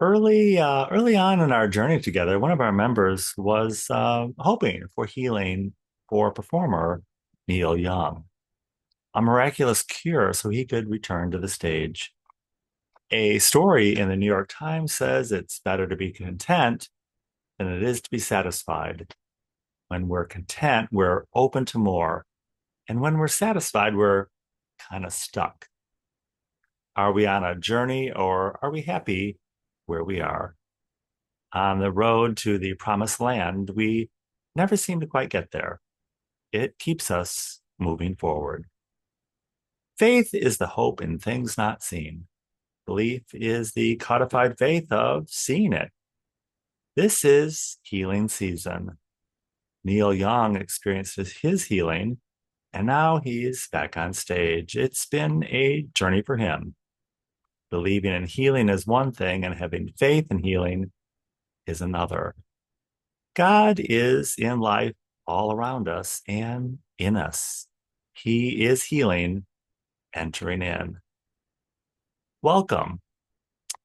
Early on in our journey together, one of our members was hoping for healing for performer Neil Young, a miraculous cure so he could return to the stage. A story in the New York Times says it's better to be content than it is to be satisfied. When we're content, we're open to more. And when we're satisfied, we're kind of stuck. Are we on a journey or are we happy where we are? On the road to the promised land, we never seem to quite get there. It keeps us moving forward. Faith is the hope in things not seen. Belief is the codified faith of seeing it. This is healing season. Neil Young experienced his healing, and now he's back on stage. It's been a journey for him. Believing in healing is one thing, and having faith in healing is another. God is in life all around us and in us. He is healing, entering in. Welcome.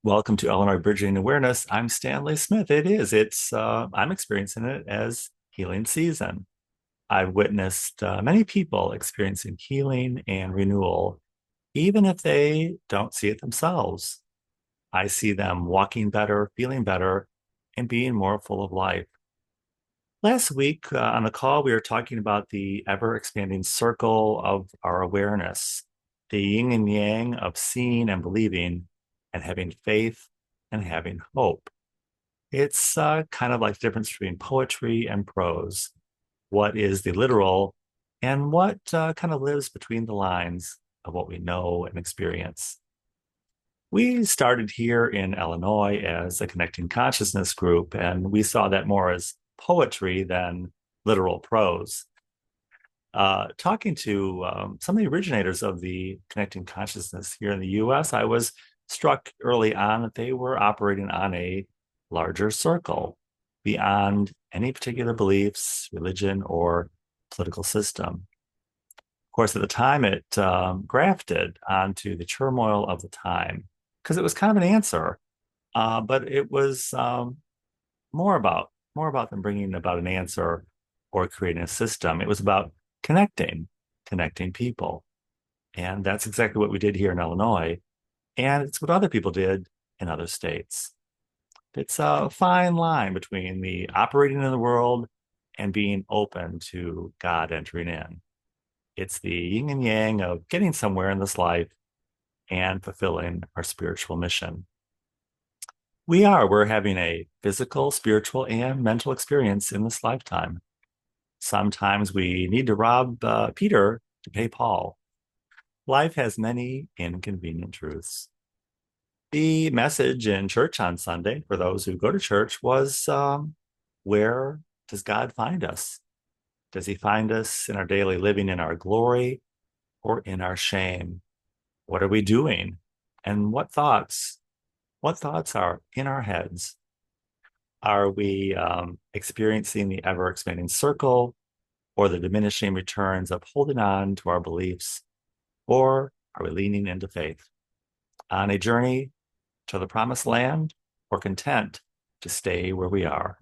Welcome to Illinois Bridging Awareness. I'm Stanley Smith. I'm experiencing it as healing season. I've witnessed many people experiencing healing and renewal, even if they don't see it themselves. I see them walking better, feeling better, and being more full of life. Last week on the call, we were talking about the ever expanding circle of our awareness, the yin and yang of seeing and believing, and having faith and having hope. It's kind of like the difference between poetry and prose. What is the literal and what kind of lives between the lines of what we know and experience. We started here in Illinois as a connecting consciousness group, and we saw that more as poetry than literal prose. Talking to some of the originators of the connecting consciousness here in the US, I was struck early on that they were operating on a larger circle beyond any particular beliefs, religion, or political system. Of course, at the time, it grafted onto the turmoil of the time because it was kind of an answer, but it was more about than bringing about an answer or creating a system. It was about connecting people, and that's exactly what we did here in Illinois, and it's what other people did in other states. It's a fine line between the operating in the world and being open to God entering in. It's the yin and yang of getting somewhere in this life and fulfilling our spiritual mission. We're having a physical, spiritual, and mental experience in this lifetime. Sometimes we need to rob Peter to pay Paul. Life has many inconvenient truths. The message in church on Sunday, for those who go to church, was where does God find us? Does he find us in our daily living, in our glory, or in our shame? What are we doing? And what thoughts are in our heads? Are we experiencing the ever expanding circle or the diminishing returns of holding on to our beliefs? Or are we leaning into faith on a journey to the promised land or content to stay where we are?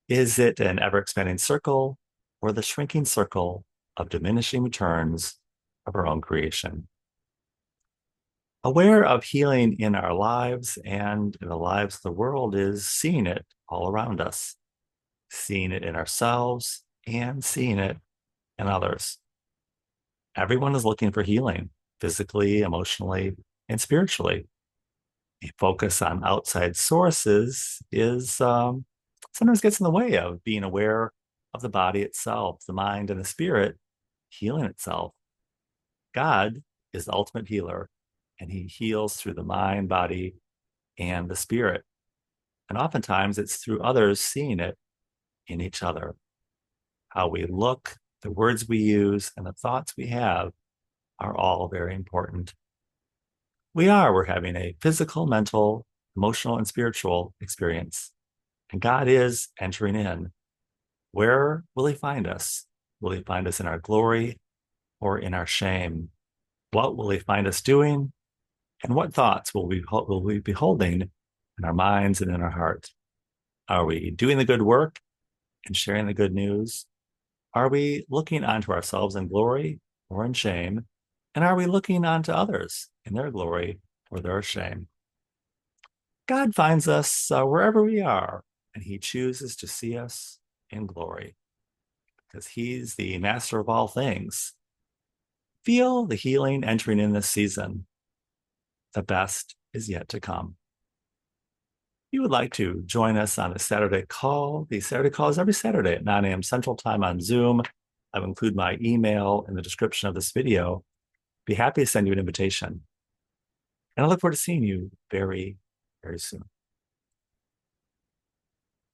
Is it an ever expanding circle or the shrinking circle of diminishing returns of our own creation? Aware of healing in our lives and in the lives of the world is seeing it all around us, seeing it in ourselves and seeing it in others. Everyone is looking for healing physically, emotionally, and spiritually. A focus on outside sources is sometimes gets in the way of being aware of the body itself, the mind and the spirit healing itself. God is the ultimate healer, and he heals through the mind, body, and the spirit. And oftentimes it's through others seeing it in each other. How we look, the words we use, and the thoughts we have are all very important. We're having a physical, mental, emotional, and spiritual experience. And God is entering in. Where will he find us? Will he find us in our glory or in our shame? What will he find us doing And what thoughts will we be holding in our minds and in our heart? Are we doing the good work and sharing the good news? Are we looking onto ourselves in glory or in shame? And are we looking onto others in their glory or their shame? God finds us wherever we are, and he chooses to see us in glory because he's the master of all things. Feel the healing entering in this season. The best is yet to come. If you would like to join us on a Saturday call, the Saturday call is every Saturday at 9 a.m. Central Time on Zoom. I'll include my email in the description of this video. Be happy to send you an invitation. And I look forward to seeing you very, very soon.